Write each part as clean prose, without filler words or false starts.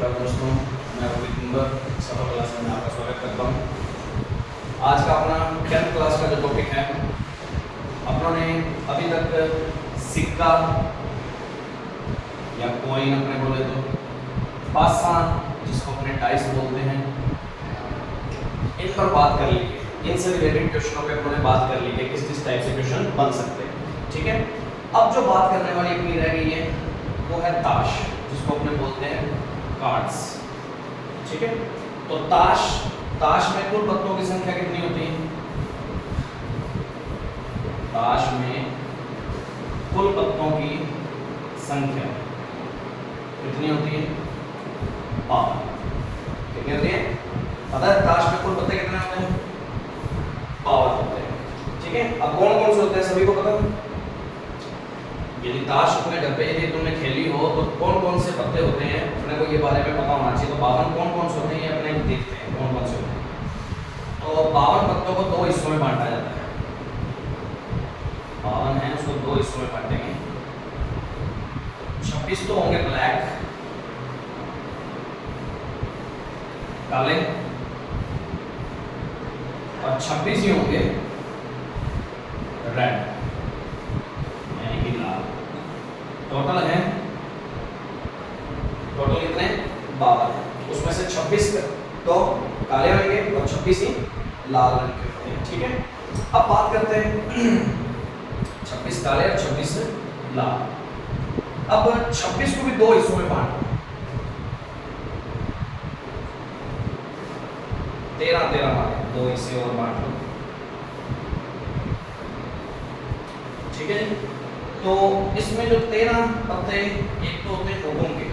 नमस्कार दोस्तों, मैं रोहित कुंबर सफा क्लास में आपका स्वागत करता हूँ। आज का अपना 10th क्लास का जो टॉपिक है, अपनों ने अभी तक सिक्का या कॉइन अपने बोले तो पासा, जिसको अपने डाइस बोलते हैं, इन पर बात कर ली है। इनसे रिलेटेड क्वेश्चनों पे अपनों ने बात कर ली है, किस किस टाइप से क्वेश्चन बन सकते हैं। ठीक है, अब जो बात करने वाली अपनी रह गई है वो है ताश, जिसको अपने बोलते हैं कार्ड्स। ठीक है, तो ताश में कुल पत्तों की संख्या कितनी होती है? ताश में कुल पत्तों की संख्या कितनी होती है? 5। कितनी होती है? पता है ताश में कुल पत्ते कितने होते हैं? 5 होते हैं। ठीक है, अब कौन कौन से होते हैं सभी को पता है? यदि ताश अपने घर पे यदि तुमने खेली हो तो कौन कौन से पत्ते होते हैं अपने को ये बारे में पता होना चाहिए। तो 52 कौन कौन से होते हैं ये अपने देखते हैं कौन कौन से होते हैं। तो 52 पत्तों को 2 हिस्सों में बांटा जाता है। 52 है, उसको 2 हिस्सों में बांटेंगे। 26 तो होंगे ब्लैक, काले, और 26 ही होंगे रेड, यानी कि लाल। टोटल है, टोटल कितने? 52। उसमें से 26 तो काले रंग के और 26 ही लाल रंग के होते हैं। ठीक है, अब बात करते हैं 26 काले और 26 लाल। अब 26 को भी 2 हिस्सों में बांटो। 13 मारे 2 हिस्से और बांट लो। ठीक है जी, तो इसमें जो 13 पत्ते, एक तो होते हैं हुकुम के।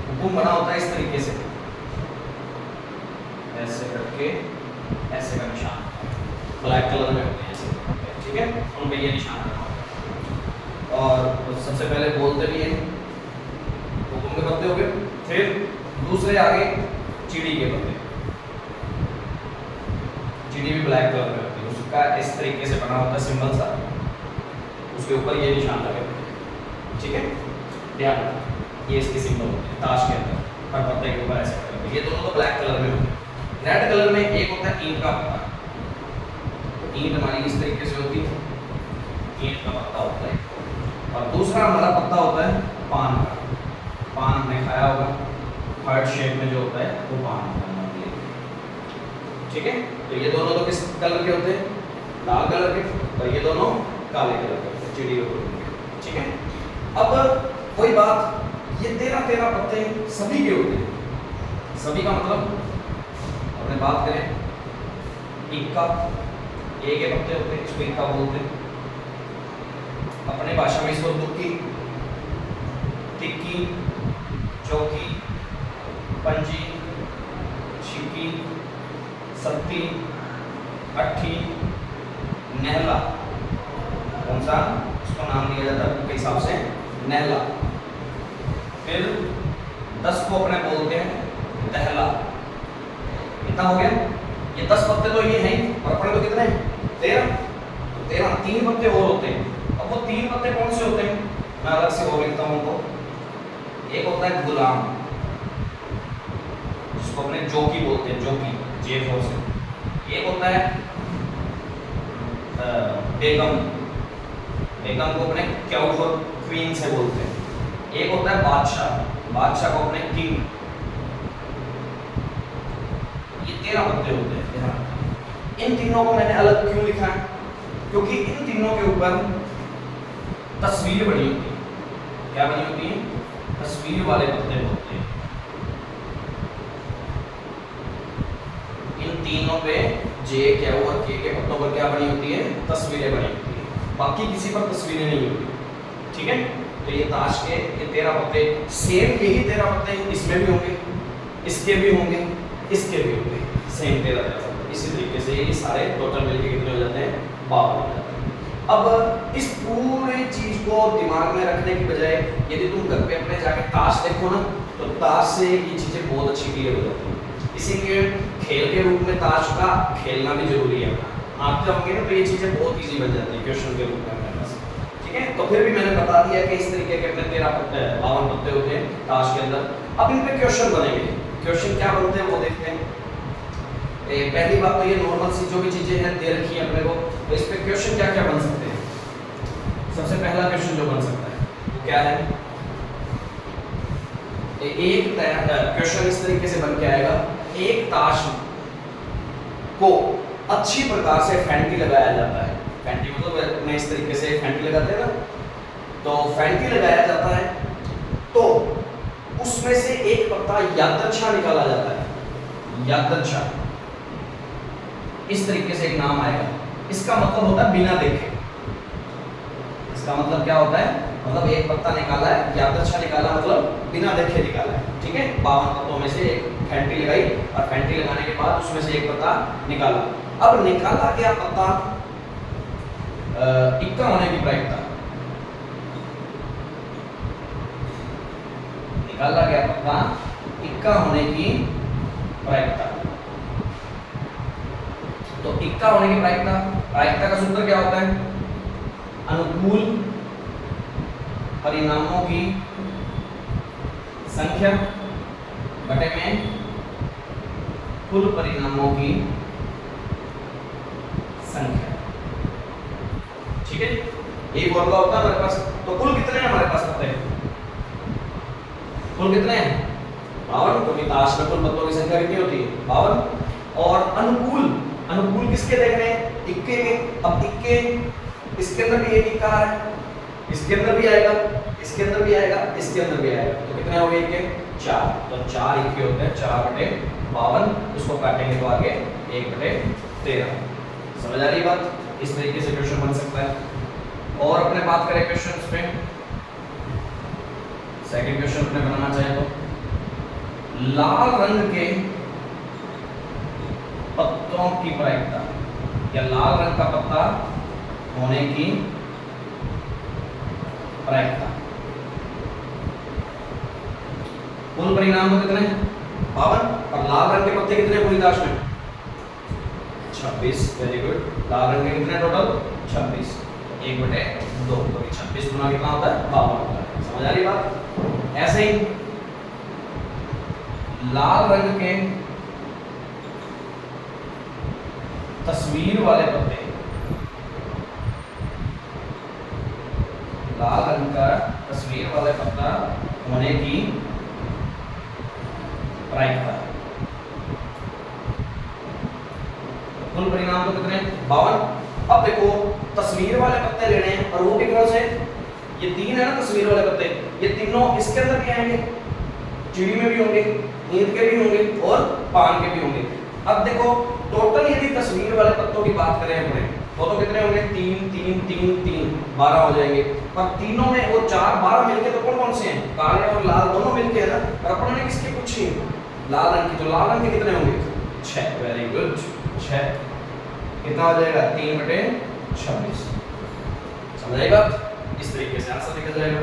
हुकुम बना होता है इस तरीके से, ऐसे करके ऐसे का निशान, ब्लैक कलर में होते हैं ऐसे। ठीक है, उन पे ये निशान बना होता है। और सबसे पहले बोलते भी हैं हुकुम के पत्ते हो गए, फिर दूसरे आगे चिड़ी के पत्ते। चिड़ी भी ब्लैक कलर में होती है, उसका इस तरीके से बना होता है सिंबल सा, उसके ऊपर ये निशान लगे होते हैं। ठीक है, ध्यान रखना, ये इसके सिंबल होते हैं ताश के अंदर, हर पत्ते के ऊपर ऐसे करके। ये दोनों तो ब्लैक कलर में होते हैं। रेड कलर में एक होता है ईंट का पत्ता। ईंट हमारी इस तरीके से होती है, ईंट का पत्ता होता है। और दूसरा हमारा पत्ता होता है पान का। पान हमने खाया होगा, हार्ट शेप में जो होता है वो पान होता है। ठीक है, तो ये दोनों तो किस कलर के होते हैं? लाल कलर के, और ये दोनों काले कलर के होते हैं, चिड़ी के। ठीक है, अब वही बात, ये 13 पत्ते सभी के होते हैं। सभी का मतलब अपने बात करें, इक्का, एक के पत्ते होते हैं, इसको इक्का बोलते हैं। अपने भाषा में इसको दुक्की, टिक्की, चौकी, पंजी, छिक्की, सत्ती, अट्ठी, नहला। कौन सा इसको नाम दिया जाता है के हिसाब से? नहला। फिर 10 को अपने बोलते हैं दहला। कितना हो गया? ये 10 पत्ते तो ये हैं, और अपने तो कितने? 13। 13 3 पत्ते और होते हैं। अब वो 3 पत्ते कौन से होते हैं? मैं अलग से और लिखता हूँ उनको। एक होता है गुलाम, जिसको अपने जोकी बोलते हैं, जोकी J4 से। एक होता है बेगम, बेगम को अपने क्याउट और क्वीन से बोलते हैं। एक होता है बादशाह, बादशाह को अपने किंग। ये 13 पत्ते होते हैं। इन तीनों को मैंने अलग क्यों लिखा है? क्योंकि इन तीनों के ऊपर तस्वीर बनी होती है। क्या बनी होती है? तस्वीर वाले पत्ते होते हैं। इन तीनों पे जे, क्या और के पत्तों पर क्या बनी होती है? तस्वीरें बनी होती है। बाकी किसी पर तस्वीरें नहीं होती। ठीक है, तो ये ताश के ये 13 पत्ते, सेम यही 13 पत्ते इसमें भी होंगे, इसके भी होंगे, इसके भी होंगे, सेम 13 पत्ते। इसी तरीके से ये सारे टोटल मिलके कितने हो जाते हैं? 52 हो जाते हैं। अब इस पूरी चीज को दिमाग में रखने की बजाय यदि तुम घर पे अपने जाके ताश देखो ना, तो ताश से ये चीजें बहुत अच्छी क्लियर हो जाती हैं। इसीलिए खेल के रूप में ताश का खेलना भी जरूरी है। आप जब होंगे ना तो ये चीजें बहुत इजी बन जाती है क्वेश्चन के रूप में। ठीक है, तो फिर भी मैंने बता दिया कि इस तरीके के अपने 52 पत्ते होते हैं ताश के अंदर। अब इन पे क्वेश्चन बनेंगे। क्वेश्चन क्या बनते हैं वो देखते हैं। पहली बात तो ये नॉर्मल सी जो भी चीजें हैं दे रखी है अपने को, तो इस पे क्वेश्चन क्या क्या बन सकते हैं। सबसे पहला क्वेश्चन जो बन सकता है वो क्या है, एक क्वेश्चन इस तरीके से बन के आएगा, एक ताश को अच्छी प्रकार से फैंटी लगाया जाता है। फैंटी मतलब मैं इस तरीके से फैंटी लगाते हैं ना, तो फैंटी लगाया जाता है तो उसमें से एक पत्ता यादृच्छा निकाला जाता है। यादृच्छा इस तरीके से एक नाम आएगा, इसका मतलब होता है बिना देखे। इसका मतलब क्या होता है, मतलब एक पत्ता निकाला है, यादृच्छा निकाला मतलब बिना देखे निकाला है। ठीक है, 52 पत्तों में से एक फैंटी लगाई और फैंटी लगाने के बाद उसमें से एक पत्ता निकाला। अब निकाला गया पत्ता इक्का होने की प्रायिकता, निकाला गया पत्ता इक्का होने की प्रायिकता। तो इक्का होने की प्रायिकता, प्रायिकता का सूत्र क्या होता है, अनुकूल परिणामों की संख्या बटे में कुल परिणामों की संख्या। ठीक है, एक फॉर्मूला होता है हमारे पास। तो कुल कितने हैं हमारे पास पता है, कुल कितने हैं 52, क्योंकि ताश में कुल पत्तों की संख्या कितनी होती है 52। और अनुकूल, अनुकूल किसके देख रहे हैं, इक्के के। अब इक्के, इसके अंदर भी एक इक्का आ रहा है, इसके अंदर भी आएगा, इसके अंदर भी आएगा, इसके अंदर भी आएगा, तो कितने हो गए इक्के 4। तो 4 इक्के होते हैं 4/52, उसको काटेंगे तो आगे 1/13। समझ आ रही बात, इस तरीके से क्वेश्चन बन सकता है। और अपने बात करें क्वेश्चंस पे, सेकंड क्वेश्चन अपने बनाना चाहे तो लाल रंग के पत्तों की प्रायिकता या लाल रंग का पत्ता होने की प्रायिकता। कुल परिणाम तो कितने 52 और लाल रंग के पत्ते कितने पूरी ताश में 26। वेरी गुड, लाल रंग के कितने टोटल 26, 1/2, तो 26 गुना कितना होता है 52 होता है। समझ आ रही बात। ऐसे ही लाल रंग के तस्वीर वाले पत्ते, लाल रंग का तस्वीर वाले पत्ता होने की प्रायिकता। कुल परिणाम तो कितने 52। अब देखो तस्वीर वाले पत्ते लेने हैं और वो भी कौन से, ये 3 है ना तस्वीर वाले पत्ते, ये तीनों इसके अंदर भी आएंगे, चिड़ी में भी होंगे, ईंट के भी होंगे और पान के भी होंगे। अब देखो टोटल यदि तस्वीर वाले पत्तों की बात करें अपने तो कितने होंगे 3 3 3 3 12 हो जाएंगे। पर तीनों में वो 4 12 मिलके तो कौन कौन से हैं, काले और लाल दोनों मिलके है ना। और अपन ने किसकी पूछी लाल रंग की, तो लाल रंग के कितने होंगे 6। वेरी गुड, 6 कितना हो जाएगा 3/26। समझ आई बात, इस तरीके से आंसर निकल जाएगा।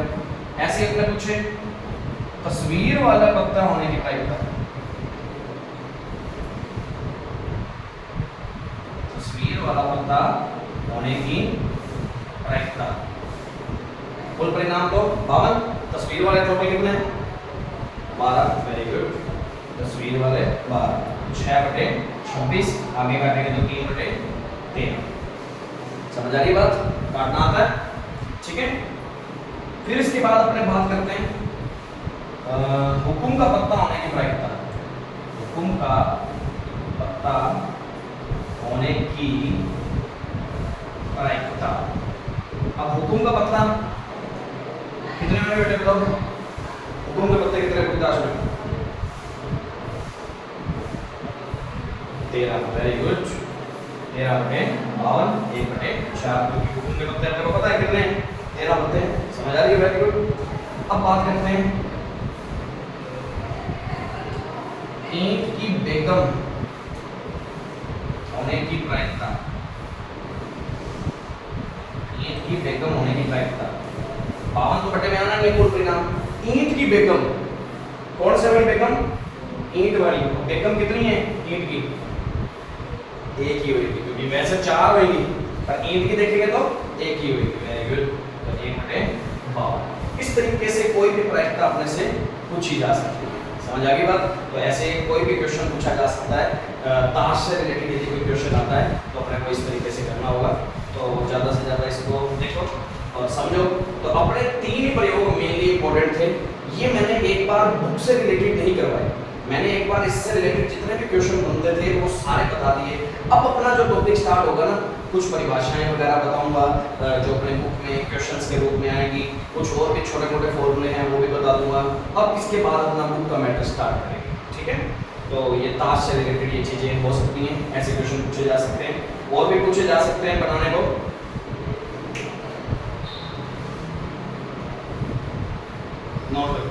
ऐसे अपने पूछे तस्वीर वाला पत्ता होने की प्रायिकता, तस्वीर वाला पत्ता होने की प्रायिकता। कुल परिणाम तो 52, तस्वीर वाले टोटल कितने 12। वेरी गुड, तस्वीर वाले 12, 6/26, आगे काटेंगे तो 3/13। समझ आ रही बात, काटना आता है। ठीक है, फिर इसके बाद अपने बात करते हैं हुकुम का पत्ता होने की प्रायिकता। हुकुम का पत्ता होने की प्रायिकता। अब हुकुम का पत्ता कितने में बेटे बताओ, हुकुम के पत्ते कितने पूरी ताश में 13। वेरी गुड, 13/52, 1/4, क्योंकि हुकुम के पत्ते अपने को पता है कितने 13 पत्ते हैं। समझ आ रही है, वेरी गुड। अब बात करते हैं ईंट की बेगम होने की प्रायिकता। ईंट की बेगम होने की प्रायिकता 52 तो बटे में आना नहीं कुल परिणाम। ईंट की बेगम, कौन से वाली बेगम, ईंट वाली। बेगम कितनी है ईंट की, एक ही होगी, क्योंकि वैसे 4 होगी पर ईंट की देखेंगे तो एक ही होगी। वेरी गुड, तो 1/52। इस तरीके से कोई भी प्रायिकता अपने से पूछी जा सकती है। समझ आ गई बात? तो ऐसे कोई भी क्वेश्चन पूछा जा सकता है, ताश से रिलेटेड यदि कोई क्वेश्चन आता है तो अपने को इस तरीके से करना होगा। तो ज़्यादा से ज़्यादा इसको देखो और समझो। तो अपने 3 ही प्रयोग मेनली इंपॉर्टेंट थे। ये मैंने एक बार बुक से रिलेटेड नहीं करवाए, मैंने एक बार इससे रिलेटेड जितने भी क्वेश्चन बनते थे वो सारे बता दिए। अब अपना जो टॉपिक स्टार्ट होगा ना, कुछ परिभाषाएं वगैरह बताऊंगा जो अपने बुक में क्वेश्चंस के रूप में आएंगी, कुछ और भी छोटे मोटे फॉर्मूले हैं वो भी बता दूंगा। अब इसके बाद अपना बुक का मैटर स्टार्ट करेंगे, ठीक है? तो ये ताश से रिलेटेड ये चीज़ें हो सकती हैं, ऐसे क्वेश्चन पूछे जा सकते हैं और भी पूछे जा सकते हैं बनाने को। नोट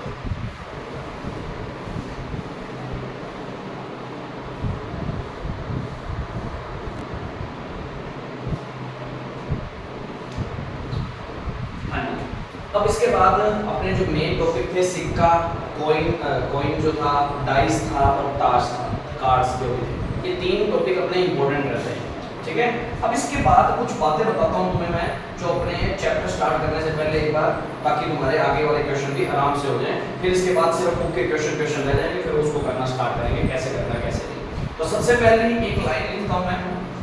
अब इसके बाद अपने जो मेन टॉपिक थे सिक्का, कॉइन जो था, डाइस था और ताश था, कार्ड्स जो भी थे, ये 3 टॉपिक अपने इंपॉर्टेंट रहते हैं, ठीक है? अब इसके बाद कुछ बातें बताता हूँ तुम्हें मैं जो अपने चैप्टर स्टार्ट करने से पहले एक बार, ताकि तुम्हारे आगे वाले क्वेश्चन भी आराम से हो जाएं। फिर इसके बाद सिर्फ बुक के क्वेश्चन रह जाएंगे, फिर उसको करना स्टार्ट करेंगे कैसे करना कैसे नहीं। तो सबसे पहले एक लाइन लिखता हूँ मैं,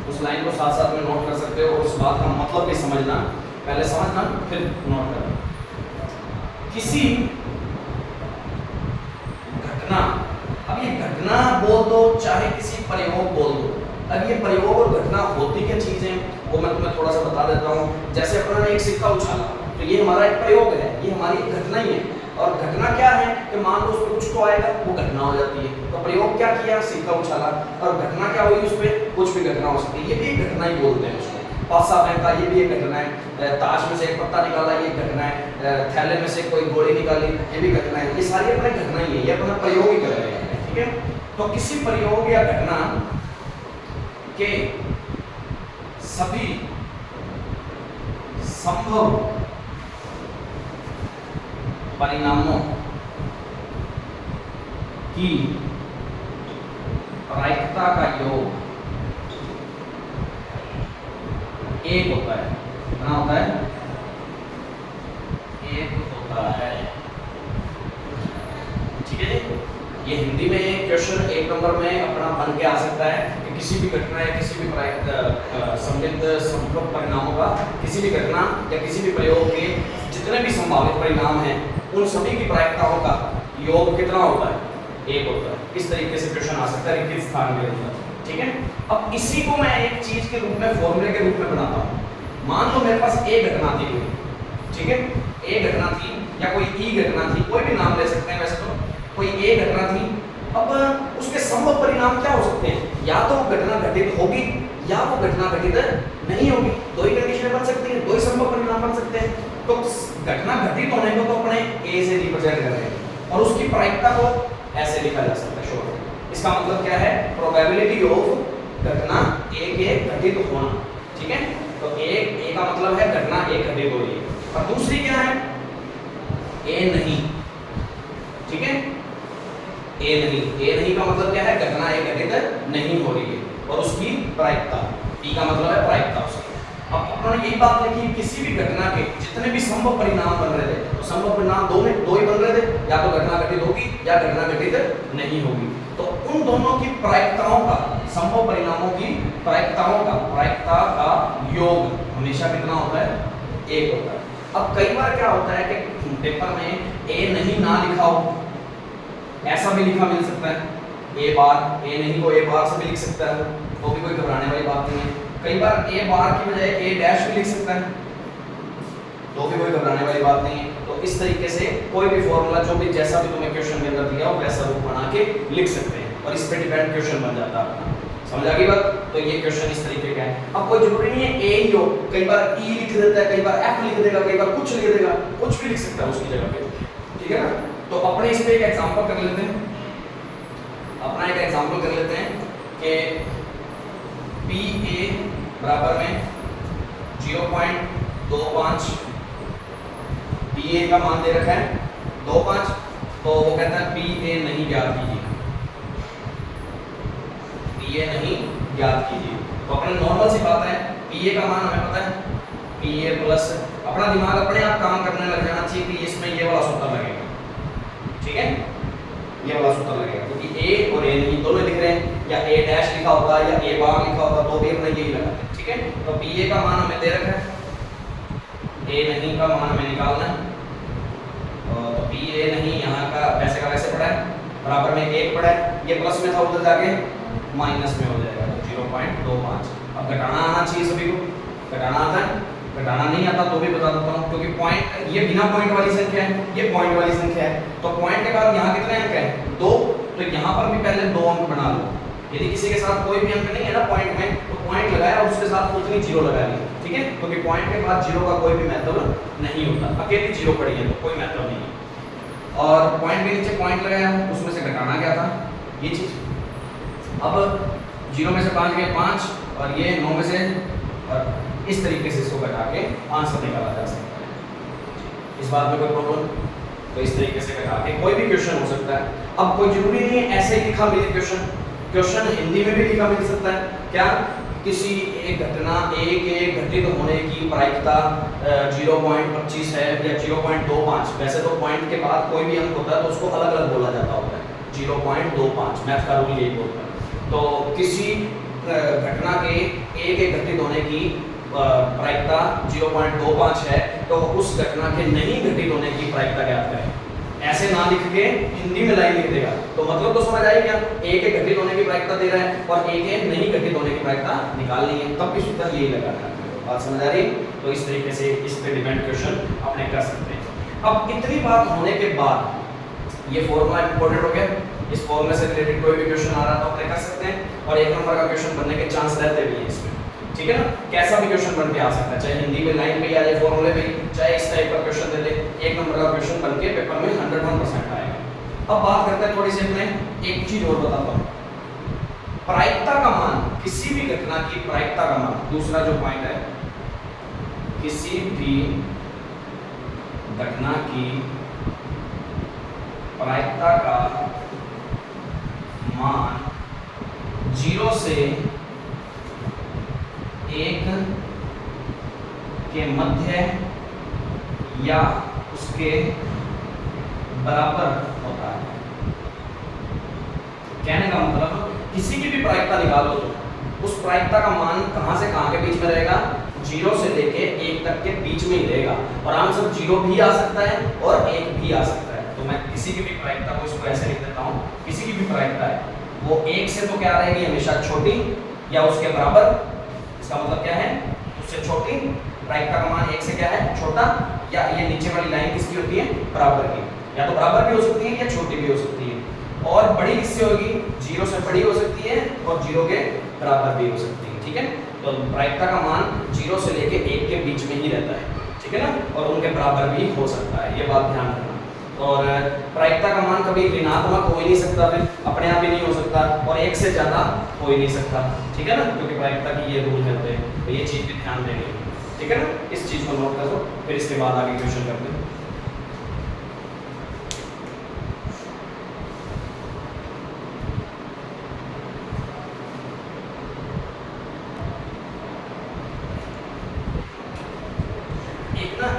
उस लाइन को साथ साथ में नोट कर सकते हो और उस बात का मतलब भी समझना, पहले समझना फिर नोट करना। किसी घटना, अब ये घटना बोल दो चाहे किसी प्रयोग बोल दो, अब ये प्रयोग और घटना होती क्या चीजें वो मैं तुम्हें थोड़ा सा बता देता हूँ। जैसे अपने ने एक सिक्का उछाला तो ये हमारा एक प्रयोग है, ये हमारी एक घटना ही है। और घटना क्या है कि मान लो उस पर कुछ तो आएगा वो घटना हो जाती है। तो प्रयोग क्या किया, सिक्का उछाला, और घटना क्या हुई, उस पर कुछ भी घटना हो सकती है, ये भी एक घटना ही बोलते हैं उसको। पासा फेंका ये भी एक घटना है, ताश में से एक पत्ता निकाला ये घटना है, थैले में से कोई गोली निकाली ये भी घटना है। ये सारी अपने घटना ही है, ये अपना प्रयोग ही कर रहे हैं, ठीक है? तो किसी प्रयोग या घटना के सभी संभव परिणामों की प्रायिकता का योग एक होता है। कितना होता है? एक होता है, ठीक है जी? ये हिंदी में एक क्वेश्चन 1 नंबर में अपना बन के आ सकता है कि किसी भी घटना या किसी भी संबंधित संभव परिणामों का, किसी भी घटना या किसी भी प्रयोग के जितने भी संभावित परिणाम हैं उन सभी की प्रायिकताओं का योग कितना होता है? 1 होता है। इस तरीके से क्वेश्चन आ सकता है रिक्त स्थान के अंदर, ठीक है? अब इसी को मैं एक चीज के रूप में फॉर्मूले के रूप में बनाता हूँ। मान लो मेरे पास ए घटना थी, ठीक है? ए घटना थी या कोई ई घटना थी, कोई भी नाम ले सकते हैं वैसे तो। कोई ए घटना थी, अब उसके संभव परिणाम क्या हो सकते हैं? या तो वो घटना घटित होगी या वो घटना घटित नहीं होगी। 2 ही कंडीशन बन सकती है, 2 ही संभव परिणाम बन सकते हैं। तो घटना घटित होने को तो अपने ए से रिप्रेजेंट कर रहे हैं और उसकी प्रायिकता को ऐसे लिखा जा सकता है शॉर्ट। इसका मतलब क्या है? प्रोबेबिलिटी ऑफ घटना ए के घटित होना, ठीक है? तो ए का मतलब है घटना ए घटित हो रही है, और दूसरी क्या है? ए नहीं, ठीक है? ए नहीं का मतलब क्या है? घटना ए घटित नहीं हो रही है और उसकी प्रायिकता। ई का मतलब है प्रायिकता उसकी। अब उन्होंने यही बात लिखी, किसी भी घटना के जितने भी संभव परिणाम बन रहे थे, तो संभव परिणाम 2 ही बन रहे थे, या तो घटना घटित होगी या घटना घटित नहीं होगी। तो उन दोनों की प्रायिकताओं का, संभव परिणामों की प्रायिकता का योग हमेशा कितना होता है? 1 होता है। अब कई बार क्या होता है कि पेपर में ए नहीं ना लिखा हो, ऐसा भी लिखा मिल सकता है। ए बार, ए नहीं को ए बार से भी लिख सकता है, तो भी कोई घबराने वाली बात नहीं है। कई बार ए बार की बजाय ए डैश भी लिख सकता है, तो भी कोई घबराने वाली बात नहीं है। तो इस तरीके से कोई भी फॉर्मूला जो भी जैसा भी तुम्हें क्वेश्चन के अंदर दिया हो वैसा रूप बना के लिख सकते हैं और इस पे डिपेंड क्वेश्चन बन जाता है अपना। समझ आ गई बात? तो ये क्वेश्चन इस तरीके का है। अब कोई जरूरी नहीं है ए ही हो, कई बार ई लिख देता है, कई बार एफ लिख देगा, कई बार कुछ लिख देगा, कुछ भी लिख सकता है उसकी जगह पे, ठीक है ना? तो अपने इस पे एक एग्जांपल कर लेते हैं, अपना एक एग्जांपल कर लेते हैं कि पी ए बराबर में 0.25, पी ए का मान दे रखा है 25, तो वो कहता है पी ए नहीं ज्ञात कीजिए, पी ए नहीं ज्ञात कीजिए। तो अपने नॉर्मल सी बात है, पी ए का मान हमें पता है, पी ए प्लस, अपना दिमाग अपने आप काम करने लग जाना चाहिए कि इसमें ये वाला सूत्र लगेगा, ठीक है? ये वाला सूत्र लगेगा, क्योंकि ए और ए नहीं दोनों दिख रहे हैं, या ए डैश लिखा होता या ए बार लिखा होता तो भी अपने यही लगाते हैं। ठीक है, तो बी ए का मान हमें दे रखा है, ए नहीं का मान हमें निकालना है, तो बी ए नहीं यहाँ का वैसे पड़ा है, बराबर में 1 पड़ा है, ये प्लस में था उधर जाके माइनस में हो जाएगा, तो 0.25। अब घटाना आना चाहिए सभी को, घटाना आता है, घटाना नहीं आता तो भी बता देता हूँ, क्योंकि पॉइंट ये बिना पॉइंट वाली संख्या है, ये पॉइंट वाली संख्या है, तो पॉइंट के बाद यहाँ कितने अंक हैं 2, तो यहाँ पर भी पहले 2 अंक बना लो। यदि किसी के साथ कोई भी अंक नहीं है ना पॉइंट में, तो पॉइंट लगाया और उसके साथ उतनी जीरो लगा ली, ठीक है, क्योंकि पॉइंट के बाद जीरो का कोई भी महत्व नहीं होता, अकेली जीरो पड़ी है तो कोई महत्व नहीं है। और पॉइंट के नीचे पॉइंट लगाया, उसमें से घटाना क्या था, ये चीज। अब 0 में से 5 गए 5, और ये 9 में से, और इस तरीके से इसको घटा के आंसर निकाला जा सकता है। इस बात में कोई प्रॉब्लम? तो इस तरीके से घटा के कोई भी क्वेश्चन हो सकता है। अब कोई जरूरी नहीं है ऐसे ही लिखा मिले क्वेश्चन हिंदी में भी लिखा मिल सकता है। क्या? किसी एक घटना ए के घटित होने की प्रायिकता 0.25 है या 0.25, वैसे तो पॉइंट के बाद कोई भी अंक होता है तो उसको अलग अलग बोला जाता होता है, 0.25 मैथ का रूल यही बोलता है। तो किसी घटना के ए के घटित होने की प्रायिकता 0.25 है, तो उस घटना के नहीं घटित होने की प्रायिकता ज्ञात करें। ऐसे ना लिख के हिंदी में लाइन लिख देगा तो मतलब तो समझ आएगी क्या, ए के घटित होने की प्रायिकता दे रहा है और ए के नहीं घटित होने की प्रायिकता निकालनी है, तब भी सूत्र यही लगाना है। बात समझ आ रही? तो इस तरीके से इस पे डिपेंड क्वेश्चन अपने कर सकते हैं। अब इतनी बात होने के बाद ये फॉर्मूला इंपॉर्टेंट हो गया, इस फॉर्मूले से रिलेटेड कोई भी क्वेश्चन आ रहा तो अपने कर सकते हैं, और 1 नंबर का क्वेश्चन बनने के चांस रहते भी हैं इसमें, ठीक है ना। कैसा भी क्वेश्चन बन के आ सकता है, चाहे हिंदी में लाइन में आ जाए फॉर्मूले में, चाहे इस टाइप का क्वेश्चन दे दे, 1 नंबर का क्वेश्चन बन के पेपर में 101% आएगा। अब बात करते हैं थोड़ी सी अपने, एक चीज और बताता हूँ, प्रायिकता का मान, किसी भी घटना की प्रायिकता का मान, दूसरा जो पॉइंट है, किसी भी घटना की प्रायिकता का मान 0 से 1 के मध्य या उसके बराबर होता है। कहने का मतलब किसी की भी प्रायिकता निकालो तो उस प्रायिकता का मान कहां से कहां के बीच में रहेगा, 0 से लेके 1 तक के बीच में ही रहेगा, और आंसर 0 भी आ सकता है और 1 भी आ सकता है। तो मैं किसी की भी प्रायिकता को इसको ऐसे लिख देता हूं, किसी की भी प्रायिकता है वो 1 से तो क्या रहेगी हमेशा छोटी या उसके बराबर, इसका मतलब क्या है, उससे छोटी, प्रायिकता का मान 1 से क्या है छोटा, या ये नीचे वाली लाइन किसकी होती है बराबर की, या तो बराबर भी हो सकती है या छोटी भी हो सकती है, और बड़ी किससे होगी, 0 से बड़ी हो सकती है और 0 के बराबर भी हो सकती है, ठीक है। तो प्रायिकता का मान 0 से लेके 1 के बीच में ही रहता है, ठीक है ना, और उनके बराबर भी हो सकता है, ये बात ध्यान रखना। और प्रायिकता का मान कभी ऋणात्मक हो ही नहीं सकता, फिर अपने आप ही नहीं हो सकता, और 1 से ज़्यादा हो ही नहीं सकता, ठीक है ना, क्योंकि प्रायिकता की ये रूल रहते हैं, तो ये चीज़ भी ध्यान देनी है, ठीक है ना। इस चीज़ को नोट कर दो, फिर इसके बाद आगे क्वेश्चन करते हैं।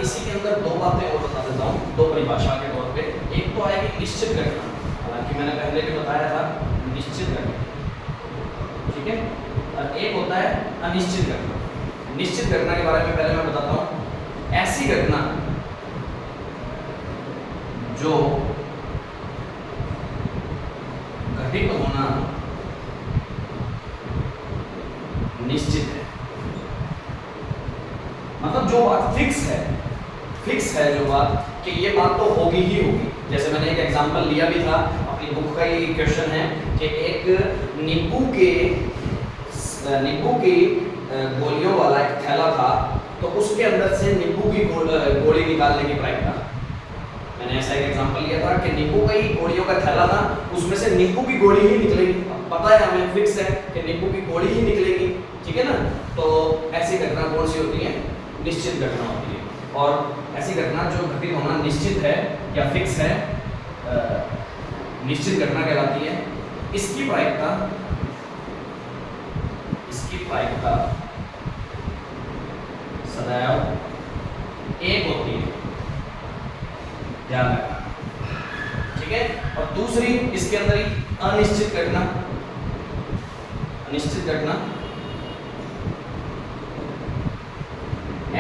इसी के अंदर 2 बातें और बता देता हूँ, 2 परिभाषा के तौर पे। एक तो आएगी निश्चित घटना, हालांकि मैंने पहले भी बताया था निश्चित घटना, ठीक है, और एक होता है अनिश्चित घटना। निश्चित घटना के बारे में पहले मैं बताता हूँ, ऐसी घटना जो घटित होना निश्चित है, मतलब जो बात फिक्स है जो बात कि ये बात तो होगी ही होगी। जैसे मैंने एक एग्जांपल लिया भी था, अपनी बुक का ही क्वेश्चन है कि एक नींबू की गोलियों वाला एक थैला था, तो उसके अंदर से नींबू की गोली निकालने की प्रायिकता, मैंने ऐसा एक एग्जांपल लिया था कि नींबू का ही गोलियों का थैला था, उसमें से नींबू की गोली ही निकलेगी, पता है हमें, फिक्स है कि नींबू की गोली ही निकलेगी, ठीक है ना। तो ऐसी घटना कौन सी होती है, निश्चित घटना होती है। और ऐसी घटना जो घटित होना निश्चित है या फिक्स है, निश्चित घटना कहलाती है। इसकी प्रायिकता सदैव 1 होती है, ध्यान रखना, ठीक है। और दूसरी, इसके अंदर ही अनिश्चित घटना, अनिश्चित घटना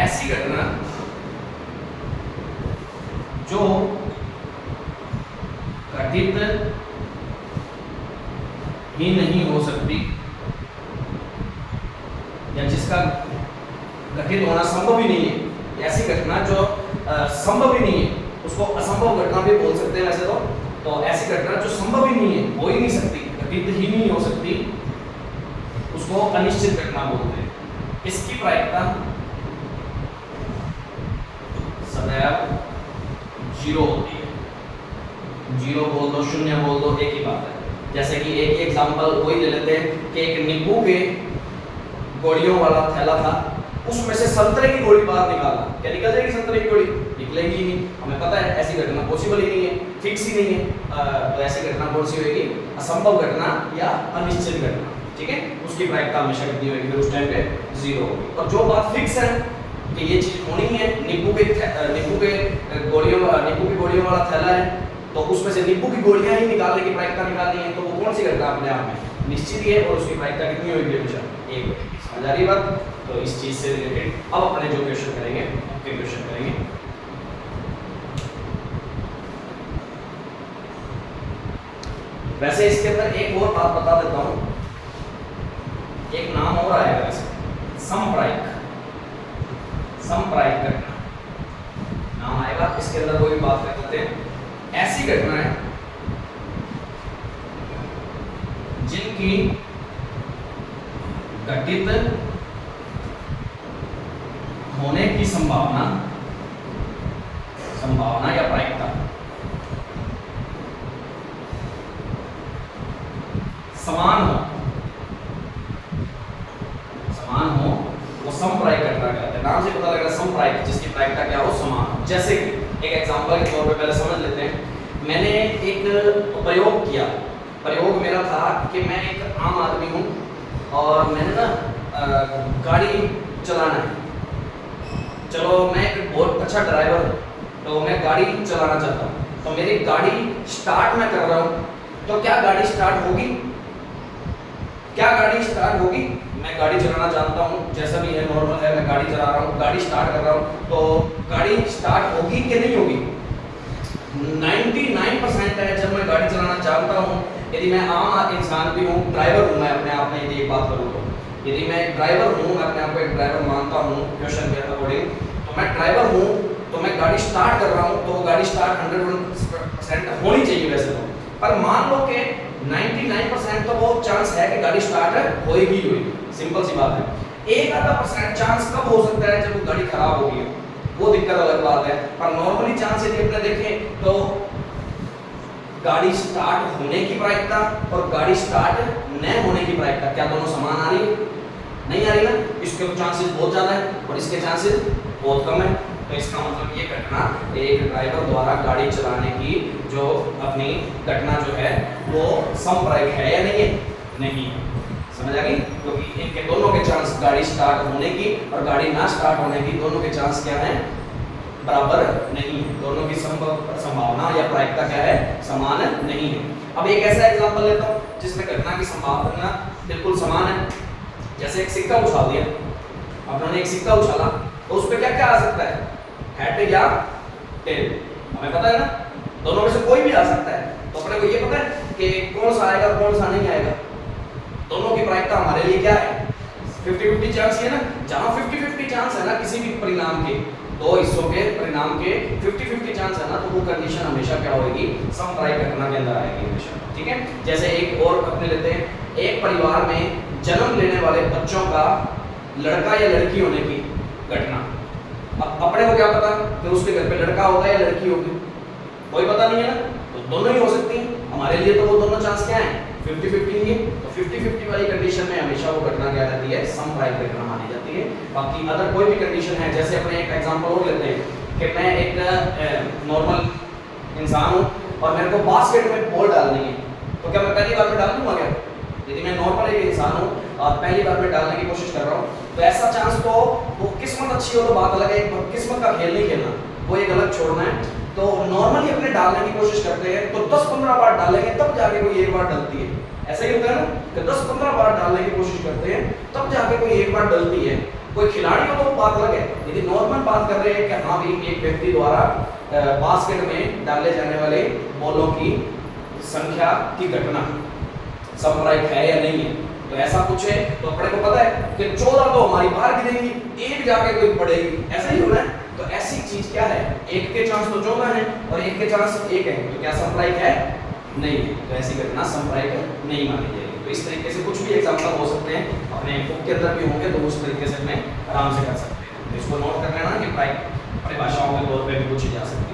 ऐसी घटना जो घटित ही नहीं हो सकती या जिसका घटित होना संभव ही नहीं है। ऐसी घटना जो संभव ही नहीं है उसको असंभव घटना भी बोल सकते हैं वैसे तो ऐसी घटना जो संभव ही नहीं है, हो ही नहीं सकती, घटित ही नहीं हो सकती, उसको अनिश्चित घटना बोलते हैं। इसकी प्रायिकता सदैव जीरो होती है। जीरो बोल दो, शून्य बोल दो, एक ही बात है। जैसे कि एक ही एग्जांपल वही ले लेते हैं कि एक नींबू के गोलियों वाला थैला था, उसमें से संतरे की गोली बाहर निकाला, क्या निकल जाएगी संतरे की गोली? निकलेगी ही नहीं। हमें पता है ऐसी घटना पॉसिबल ही नहीं है, फिक्स ही नहीं है। तो ऐसी घटना कौन सी होगी? असंभव घटना या अनिश्चित घटना, ठीक है। उसकी प्रायिकता हमेशा कितनी होगी? फिर उस टाइम पे जीरो होगी। और जो बात फिक्स है कि ये चीज होनी है, नींबू की गोलियों वाला थैला है, तो उसमें से नींबू की गोलियां ही निकालने की प्रायिकता निकालनी है, तो वो कौन सी घटना अपने आप में निश्चित ही है और उसकी प्रायिकता कितनी होगी? हमेशा एक होगी। समझ आ रही बात? तो इस चीज से रिलेटेड अब अपने जो क्वेश्चन करेंगे उसके क्वेश्चन करेंगे। वैसे इसके अंदर एक और बात बता देता हूं, एक नाम और आएगा वैसे, समप्रायिक, समप्रायिक घटना नाम आएगा। इसके अंदर कोई बात कर लेते हैं। ऐसी घटना है जिनकी घटित होने की संभावना या प्रायिकता समान हो, वो समप्रायिक घटना कहते हैं। नाम से पता लग रहा है समप्रायिक, जिसकी प्रायिकता क्या हो? समान। जैसे कि एक एग्जांपल के तौर पे पहले समझ लेते हैं। मैंने एक प्रयोग किया, प्रयोग मेरा था कि मैं एक आम आदमी हूँ और मैंने ना गाड़ी चलाना है। चलो मैं एक बहुत अच्छा ड्राइवर हूँ, तो मैं गाड़ी चलाना चाहता हूँ, तो मेरी गाड़ी स्टार्ट मैं कर रहा हूँ, तो क्या गाड़ी स्टार्ट होगी? क्या गाड़ी स्टार्ट होगी? मैं गाड़ी चलाना जानता हूँ, जैसा भी है नॉर्मल है, मैं गाड़ी चला रहा हूँ, गाड़ी स्टार्ट कर रहा हूँ, तो गाड़ी स्टार्ट होगी कि नहीं होगी? 99% है जब मैं गाड़ी चलाना जानता हूँ। यदि मैं आम इंसान भी हूँ, ड्राइवर हूँ मैं अपने आप में, यदि एक बात करूँ तो यदि मैं ड्राइवर हूँ, मैं अपने आप को एक ड्राइवर मानता हूँ क्वेश्चन के अकॉर्डिंग, तो मैं ड्राइवर हूँ, तो मैं गाड़ी स्टार्ट कर रहा हूँ, तो गाड़ी स्टार्ट 100% होनी चाहिए वैसे तो। पर मान लो कि 99% तो वो चांस है कि गाड़ी स्टार्ट होएगी ही होएगी, सिंपल सी बात है। 1% चांस कब हो सकता है? जब वो गाड़ी खराब होगी, वो दिक्कत अलग बात है। पर नॉर्मली चांस यदि अपने देखें तो गाड़ी स्टार्ट होने की प्रायिकता और गाड़ी स्टार्ट न होने की प्रायिकता क्या दोनों समान आ रही है? नहीं आ रही ना। इसके चांसेस बहुत ज्यादा है और इसके चांसेस बहुत कम है। तो इसका मतलब ये घटना एक ड्राइवर द्वारा गाड़ी चलाने की जो अपनी घटना जो है वो समप्रायिक है या नहीं है? नहीं है। समझ आ गई? क्योंकि इनके दोनों के चांस, गाड़ी स्टार्ट होने की और गाड़ी ना स्टार्ट होने की, दोनों के चांस क्या है? बराबर नहीं है। दोनों की संभावना या प्रायिकता क्या है? समान नहीं है। अब एक ऐसा एग्जांपल लेता हूं जिसमें घटना की संभावना बिल्कुल समान है। जैसे एक सिक्का उछाल दिया, आपने एक सिक्का उछाला, तो उस पर क्या क्या आ सकता है? हेड या टेल, हमें पता है ना, दोनों में से कोई भी आ सकता है। तो अपने को ये पता है कि कौन सा आएगा कौन सा नहीं आएगा। दोनों की प्रायिकता हमारे लिए क्या है? 50-50 चांस है ना। जहां 50-50 चांस है ना किसी भी परिणाम के, दो हिस्सों के परिणाम के 50-50 चांस है ना, तो वो कंडीशन हमेशा क्या होगी? समप्रायिक घटना के अंदर आएगी हमेशा। ठीक है। जैसे एक और अपने लेते हैं, एक परिवार में जन्म लेने वाले बच्चों का लड़का या लड़की होने की घटना। अब अपने को क्या पता कि उसके घर पे लड़का होगा या लड़की होगी? कोई पता नहीं है ना। तो दोनों ही हो सकती हैं हमारे लिए, तो वो दोनों चांस क्या है? 50-50 ही है। तो 50-50 वाली कंडीशन में हमेशा वो घटना क्या रहती है? समप्रायिक घटना मानी जाती है। बाकी अदर कोई भी कंडीशन है, जैसे अपने एक एग्जांपल और लेते हैं कि मैं एक नॉर्मल इंसान हूँ और मेरे को बास्केट में बॉल डालनी है, तो क्या मैं पहली बार में डाल दूंगा क्या? यदि मैं नॉर्मल एक इंसान हूँ और पहली बार में डालने की कोशिश कर रहा हूँ, तो ऐसा चांस तो वो किस्मत अच्छी हो तो बात अलग है, किस्मत का खेल नहीं खेलना, वो एक अलग छोड़ना है। तो नॉर्मली अपने डालने की कोशिश करते हैं तो 10-15 बार डालेंगे तब जाके कोई एक बार डलती है। ऐसा ही होता है ना कि 10-15 बार डालने की कोशिश करते हैं तब जाके कोई एक बार डलती है। कोई खिलाड़ी हो तो बात अलग है, यदि नॉर्मल बात कर रहे हैं कि हाँ भाई एक व्यक्ति द्वारा बास्केट में डाले जाने वाले बॉलों की संख्या की घटना साम्प्रायिक है या नहीं है, तो ऐसा कुछ है तो अपने को पता है कि 14 तो हमारी बाहर गिरेंगी, एक जाके कोई पड़ेगी, ऐसा ही होना है। तो ऐसी चीज क्या है, एक के चांस तो 14 है और एक के चांस 1 है, तो क्या साम्प्रायिक है? नहीं है, तो ऐसी घटना साम्प्रायिक नहीं मानी जाएगी। तो इस तरीके से कुछ भी एग्जांपल हो सकते हैं, अपने बुक के अंदर भी होंगे तो उस तरीके से अपने आराम से कर सकते हैं। तो इसको नोट कर लेना कि परिभाषाओं के तौर पे भी पूछी जा सकती है।